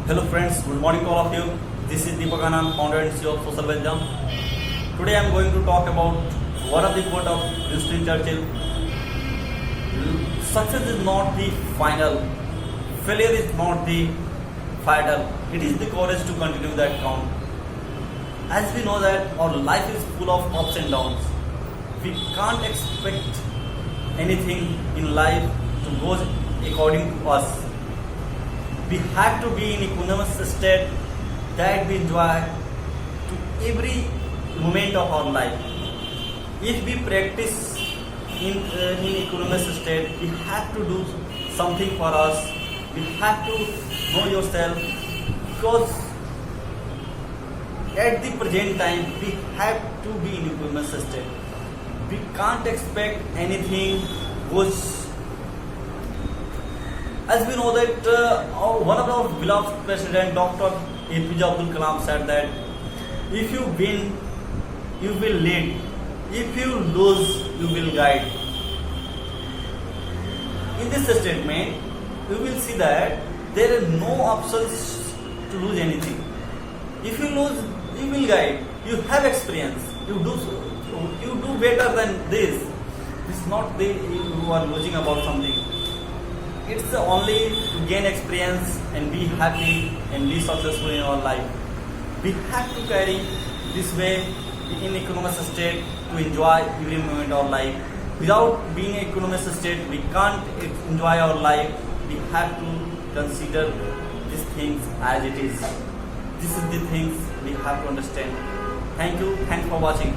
Hello friends, good morning to all of you. This is Deepak Anand, founder and CEO of Social Vaidya. Today I am going to talk about one of the quote of Winston Churchill. Success is not the final, failure is not the fatal. It is the courage to continue that count. As we know that our life is full of ups and downs. We can't expect anything in life to go according to us. We have to be in equanimous state that we enjoy to every moment of our life. If we practice in equanimous state, we have to do something for us. We have to know yourself because at the present time we have to be in equanimous state. We can't expect anything goes. As we know that one of our beloved president, Dr. APJ Abdul Kalam said that if you win, you will lead. If you lose, you will guide. In this statement, you will see that there are no options to lose anything. If you lose, you will guide. You have experience. You do better than this. It's not that you are losing about something. It's only to gain experience and be happy and be successful in our life. We have to carry this way in economic state to enjoy every moment of our life. Without being in economic state, we can't enjoy our life. We have to consider these things as it is. This is the things we have to understand. Thank you. Thanks for watching.